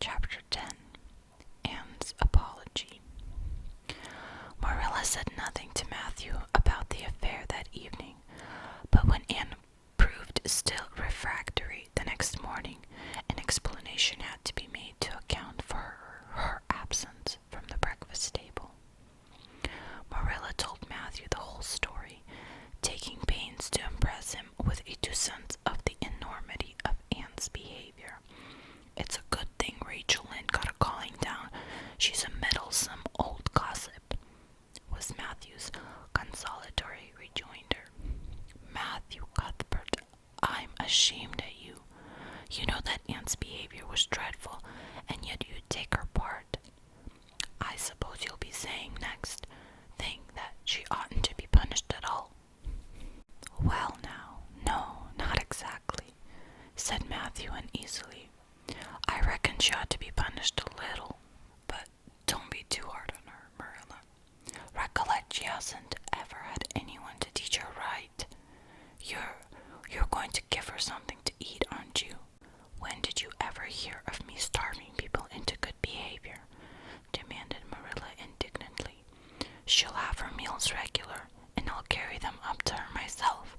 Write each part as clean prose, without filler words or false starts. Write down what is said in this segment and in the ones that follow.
Chapter 10. Anne's Apology. Marilla said nothing to Matthew about the affair that evening, but when Anne proved still refractory the next morning, an explanation had to be made to account for her absence from the breakfast table. Marilla told Matthew the whole story, taking pains to impress him with a 2 cents of the enormity of Anne's behavior. "It's a good thing Rachel Lynde got a calling down. She's a meddlesome old gossip," was Matthew's consolatory rejoinder. "Matthew Cuthbert, I'm ashamed at you. You know that Anne's behavior was dreadful, and yet you take her part. I suppose you'll be saying next thing that she oughtn't to be punished at all." "Well now, no, not exactly," said Matthew uneasily. "I reckon she ought to be punished a little, but don't be too hard on her, Marilla. Recollect she hasn't ever had anyone to teach her right. You're going to give her something to eat, aren't you? When did you ever hear of me starving people into good behavior?" demanded Marilla indignantly. "She'll have her meals regular, and I'll carry them up to her myself,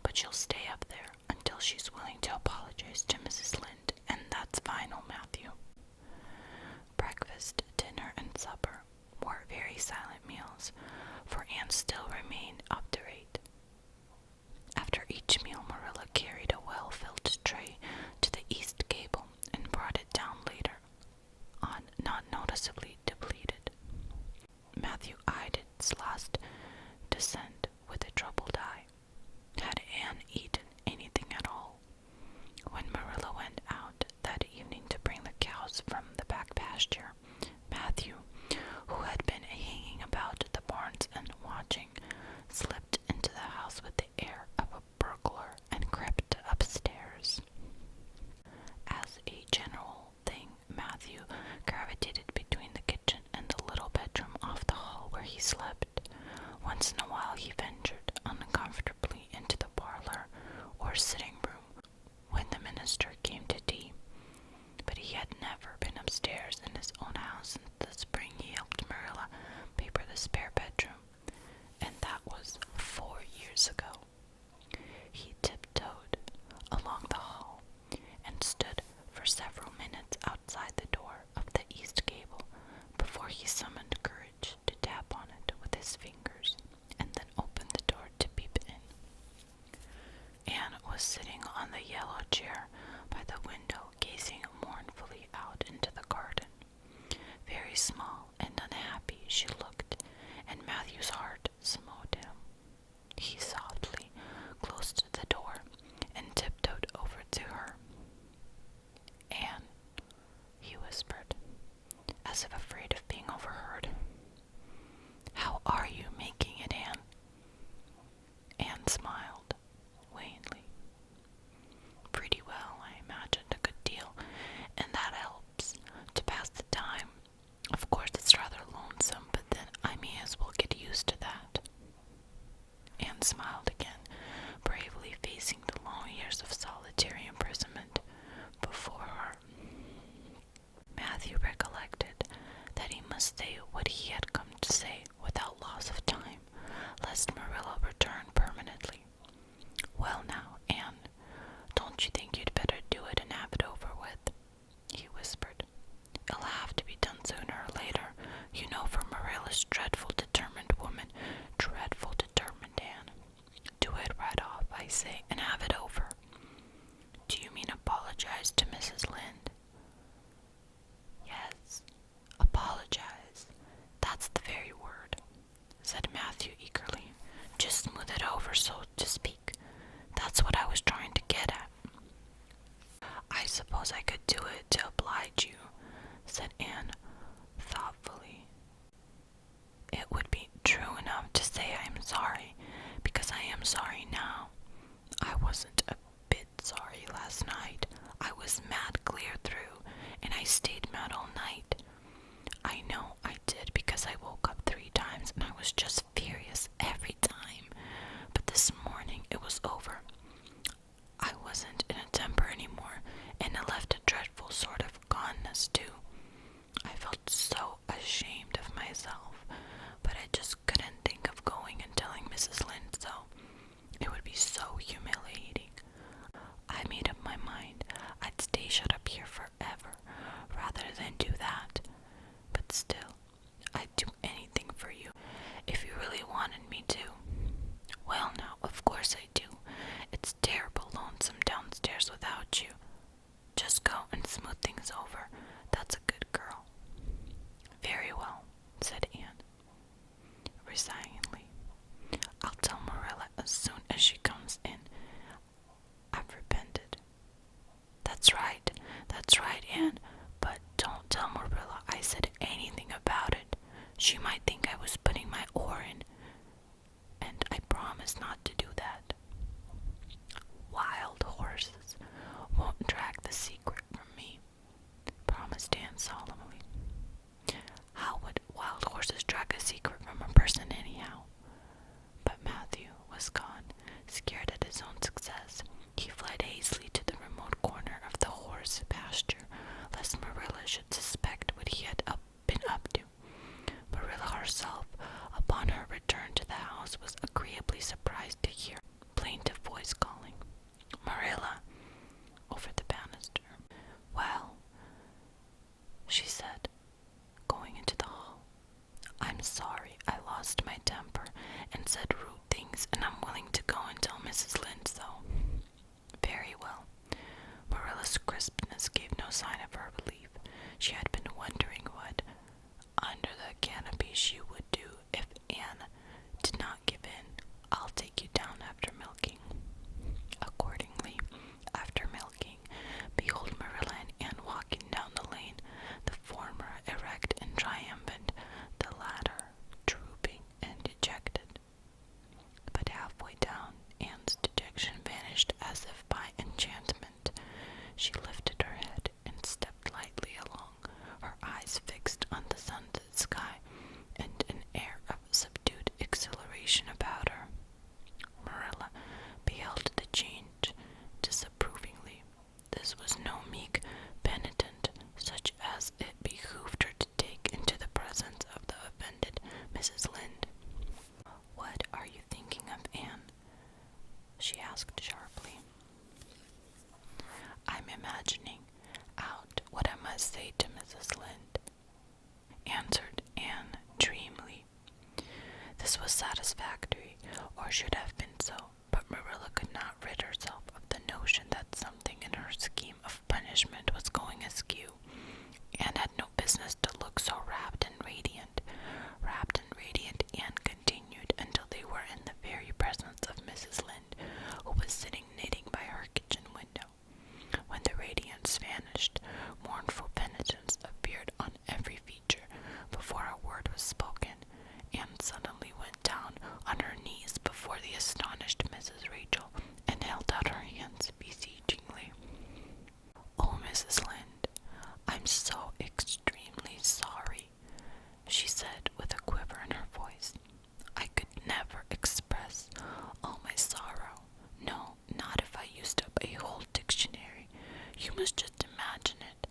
but she'll stay up there until she's willing to apologize to Mrs. Lynde, and that's final, Matthew." Breakfast, dinner, and supper were very silent meals, for Anne still remained up to date. After each meal, Marilla carried a well-filled tray to the east gable and brought it down later on, not noticeably depleted. Matthew eyed its last descent with a troubled eye. Had Anne eaten anything at all? When Marilla went out that evening to bring the cows from the back pasture, Matthew, who had been hanging about the barns and watching, slipped into the house with the air of a burglar and crept upstairs. As a general thing, Matthew gravitated between the kitchen and the little bedroom off the hall where he slept. Once in a while he ventured uncomfortably into the parlor or sitting room when the minister came to tea, but he had never been upstairs in his own house since the spring he helped Marilla paper the spare bedroom, and that was 4 years ago. He tiptoed along the hall and stood for several minutes outside the door of the east gable before he summoned courage to tap on it with his fingers and then opened the door to peep in. Anne was sitting on the yellow chair by the window, gazing mournfully out into the garden. Very small and unhappy she looked, and Matthew's heart smote him. He softly closed the door and tiptoed over to her. "Anne," he whispered, as if afraid of being overheard. "How are you making it, Anne?" Anne smiled wanly. "Pretty well, I imagined a good deal, and that helps to pass the time. Of course it's rather lonesome, but then I may as well get used to that." Anne smiled again, bravely facing the long years of solitary imprisonment before her. Matthew recollected that he must say what he had come to say without loss of time, lest Marilla return permanently. "Well now, Anne, don't you think you'd better do it and have it over with?" he whispered. "It'll have to be done sooner or later, you know, for Marilla's dreadful determined woman. Dreadful determined, Anne. Do it right off, I say, and have it over." "Do you mean apologize to Mrs. Lynde?" "Yes, apologize. That's the very word," said Matthew eagerly. "Just smooth it over, so to speak. That's what I was trying to get at." "I suppose I could do it to oblige you," said Anne thoughtfully. "It would be true enough to say I am sorry, because I am sorry now. I wasn't a bit sorry last night. I was mad clear through, and I stayed mad all night. I know I did, because I woke up 3 times and I was just furious every time. But this morning it was over. I wasn't in a temper anymore, and it left a dreadful sort of goneness things over. That's a good girl." "Very well," said Anne, resignedly. "I'll tell Marilla as soon as she comes in. I've repented." That's right, Anne. But don't tell Marilla I said anything about it. She might think I was putting my oar in, and I promise not to do that." "Wild horses won't drag the secret from me," promised Anne solemnly. "How would wild horses drag a secret from a person anyhow?" But Matthew was gone, scared at his own success. He fled hastily to the remote corner of the horse pasture, lest Marilla should suspect what he had been up to. Marilla herself, upon her return to the house, was agreeably surprised to hear a plaintive voice calling, "Marilla," over the banister. "Well," she said, going into the hall, "I'm sorry I lost my temper and said rude things, and I'm willing to go and tell Mrs. Lynde so." "Very well." Marilla's crispness gave no sign of her relief. She had been wondering what, under the canopy, she would do if Anne did not give in. "I'll take you down after milking." Accordingly, after milking, behold Marilla and Anne walking down the lane, the former erect and triumphant, the latter drooping and dejected. But halfway down, Anne's dejection vanished as if by enchantment. She lifted her head and stepped lightly along, her eyes fixed on the sunset sky, and an air of subdued exhilaration about her. Marilla beheld the change disapprovingly. This was no meek penitent, such as it behooved her to take into the presence of the offended Mrs. Lynde. "What are you thinking of, Anne?" she asked sharply. "I'm imagining out what I must say to Mrs. Lynde," answered Anne dreamily. This was satisfactory, or should have been so, but Marilla could not rid herself of the notion that something in her scheme of punishment was going askew. Anne had no business to look so rapt and radiant. Rapt and radiant Anne continued until they were in the very presence of Mrs. Lynde, who was sitting knitting by her kitchen window. When the radiance vanished, mournful penitence appeared on every feature. Before a word was spoken, Anne suddenly went down on her knees before the astonished Mrs. Rachel and held out her hands beseechingly. "Oh, Mrs. Lynde, I'm so extremely sorry," she said with a quiver in her voice. "I could never express all my sorrow. No, not if I used up a whole dictionary. You must just imagine it.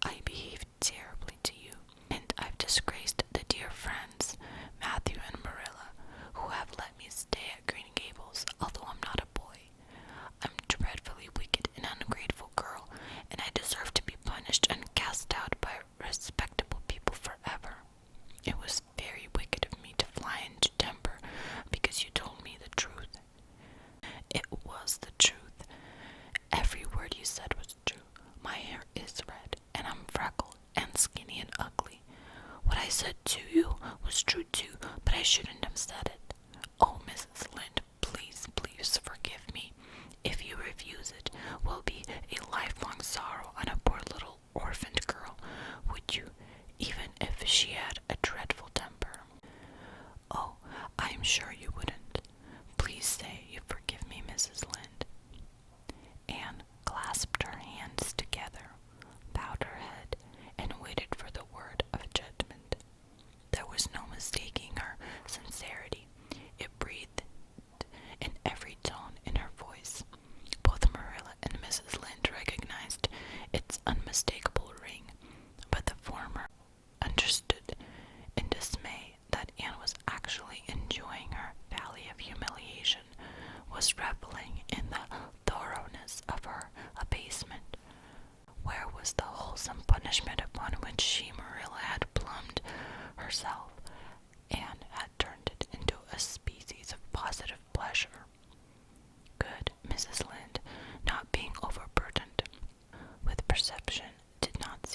I behaved terribly to you, and I've disgraced the dear friends, Matthew and Marilla, who have let me stay at Green Gables, although I'm not a boy. I'm dreadfully wicked and ungrateful girl, and I deserve to be punished and cast out by respectable people forever. It was very wicked of me to fly into temper because you told me the truth. It was the truth. Every word you said was true. My hair is red, and I'm freckled and skinny and ugly. What I said to you was true too, but I shouldn't have said it. Oh, Mrs. Lynde, please, please forgive me. If you refuse it, will be a lifelong sorrow on a poor little orphaned girl. Would you, even if she had a dreadful temper?" "Oh, I'm sure you wouldn't. Please say you forgive me, Mrs. Lynde." Anne clasped her hands together, bowed her head, and waited for the word of judgment. There was no mistaking her sincerity. It breathed in every tone in her voice. Both Marilla and Mrs. Lynde recognized its unmistakable ring, but the former understood in dismay that Anne was actually enjoying her valley of humiliation, was reveling in the thoroughness of her abasement. Where was the wholesome punishment upon which she, Marilla, had plumbed herself, and had turned it into a species of positive pleasure? Good Mrs. Lynde, not being overburdened with perception, did not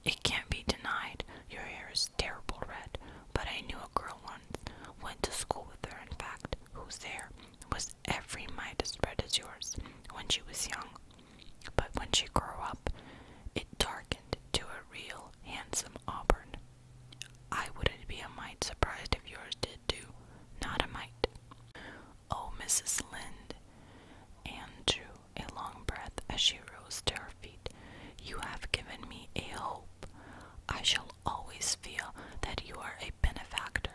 It can't be denied. Your hair is terrible red, but I knew a girl once, went to school with her, in fact, whose hair was every mite as red as yours when she was young. But when she grew up, it darkened to a real handsome auburn. I wouldn't be a mite surprised if yours did too. Not a mite. Oh, Mrs. Lynde. Anne drew a long breath as she rose to her feet. You have given me a hope. I shall always feel that you are a benefactor.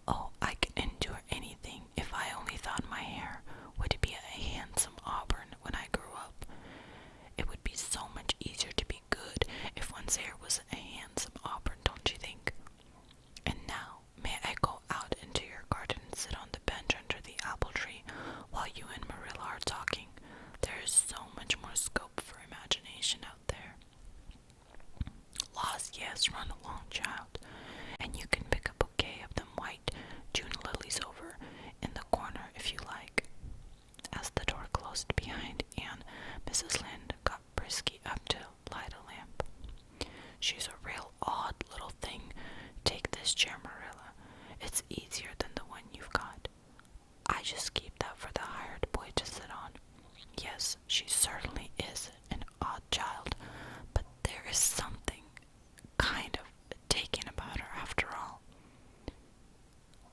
Oh, I can endure anything if I only thought my hair would be a handsome auburn when I grew up. It would be so much easier to be good if one's hair was a handsome auburn, don't you think? And now, may I go out into your garden and sit on the bench under the apple tree while you and Marilla are talking? There is so much more scope for imagination out there. Laws, yes, run along, child, and you can pick a bouquet of them white June lilies over in the corner if you like. As the door closed behind Anne, Mrs. Lynde got Brisky up to light a lamp. She's a real odd little thing. Take this chair, Marilla. It's easier than the one you've got. I just keep that for the hired boy to sit on. Yes, she certainly is an odd child, but there is something kind of taken about her after all.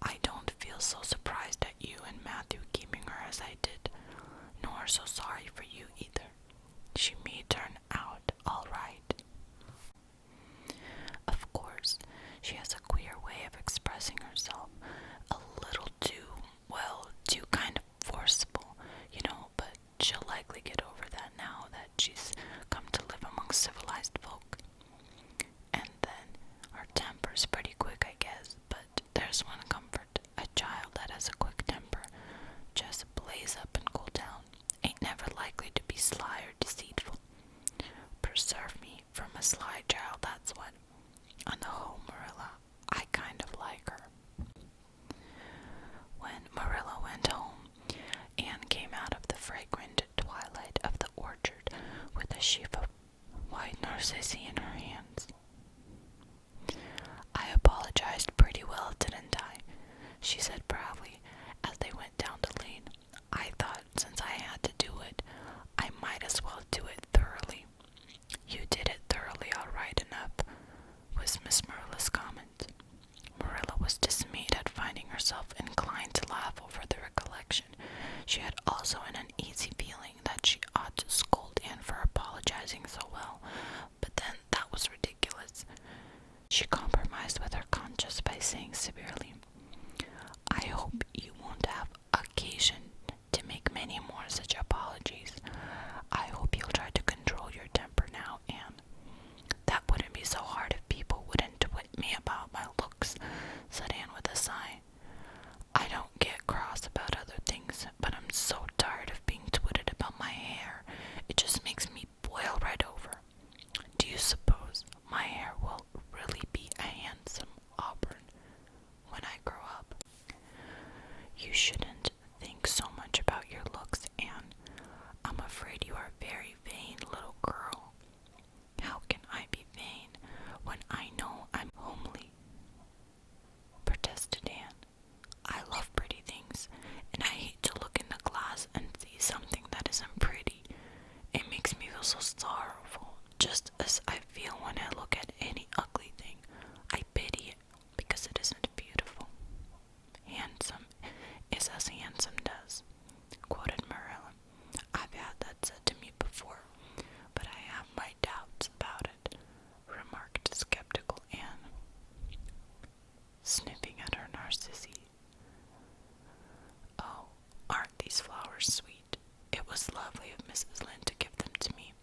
I don't feel so surprised at you and Matthew keeping her as I did, nor so sorry for you either. She may turn out all right. Of course, she has a queer way of expressing herself, a little too kind of forcible, but she'll likely get over that now that she's come to live among civilized folk. And then her temper's pretty quick, I guess, but there's one comfort. A child that has a quick temper just blaze up and cool down. Ain't never likely to be sly or deceitful. Preserve me from a sly child, that's what. On the whole, Marilla, I kind of like her. When Marilla went home, Anne came out of the fragrant twilight of the orchard with a sheaf of white narcissi in her hands. I apologized pretty well, didn't I? She said proudly as they went down the lane. I thought since I had to do it, I might as well do it thoroughly. You did it thoroughly all right enough, was Miss Marilla's comment. Marilla was dismayed at finding herself inclined to laugh over the recollection. She had also an uneasy feeling that she ought to scold Anne for apologizing so well, but then that was ridiculous. She compromised with her conscience by saying severely, I hope you won't have occasion to make many more such apologies. I hope you'll try to control your temper now, Anne. That wouldn't be so hard if people wouldn't twit me about my looks, said Anne with a sigh. I don't get cross about other things, but I'm so tired of being twitted about my hair. It just makes me boil right over. Do you suppose my hair will really be a handsome auburn when I grow up? You shouldn't think so much about your looks, Anne. I'm afraid you are a very vain little girl. How can I be vain when I know I'm homely? Protested Anne. I love pretty things, and I hate to look in the glass and see something that isn't pretty. It makes me feel so sorrowful, just as I feel when I look at any ugly thing. I pity it because it isn't beautiful. Handsome is as handsome does, quoted Marilla. I've had that said to me before, but I have my doubts about it, remarked skeptical Anne, sniffing at her narcissi. Oh, aren't these flowers sweet? It was lovely of Mrs. Lynde to give them to me.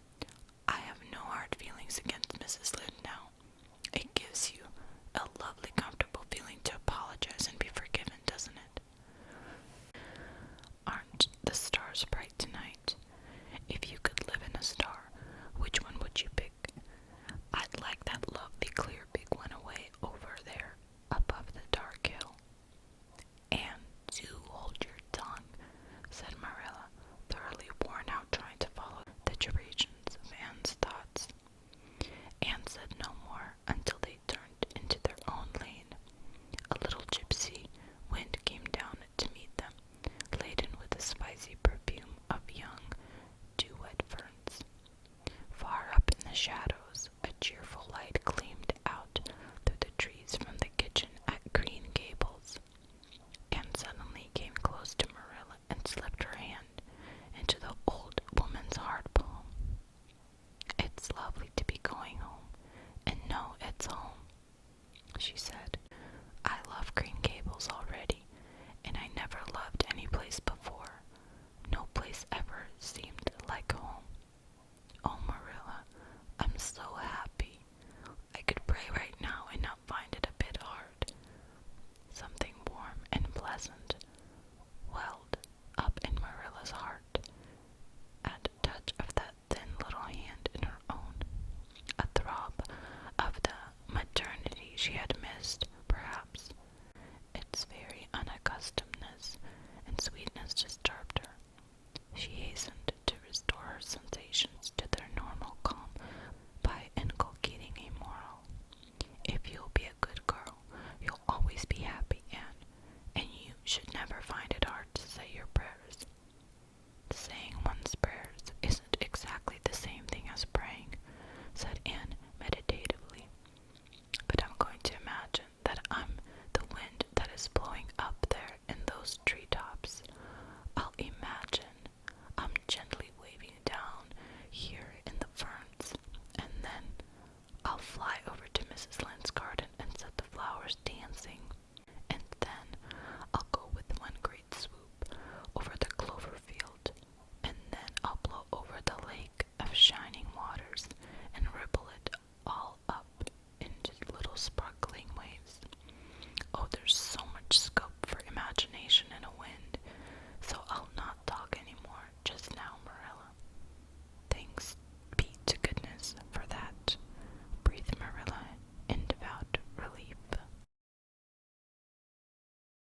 I have no hard feelings against Mrs. Lynde now. It gives you a lovely, comfortable feeling to apologize and be forgiven, doesn't it? Aren't the stars bright tonight? If you could live in a star, which one would you pick? I'd like that lovely, clear, big one away over there, above the dark hill. And do hold your tongue, said Marilla, thoroughly worn out trying to follow the gyrations of Anne's thoughts. Anne said no more, until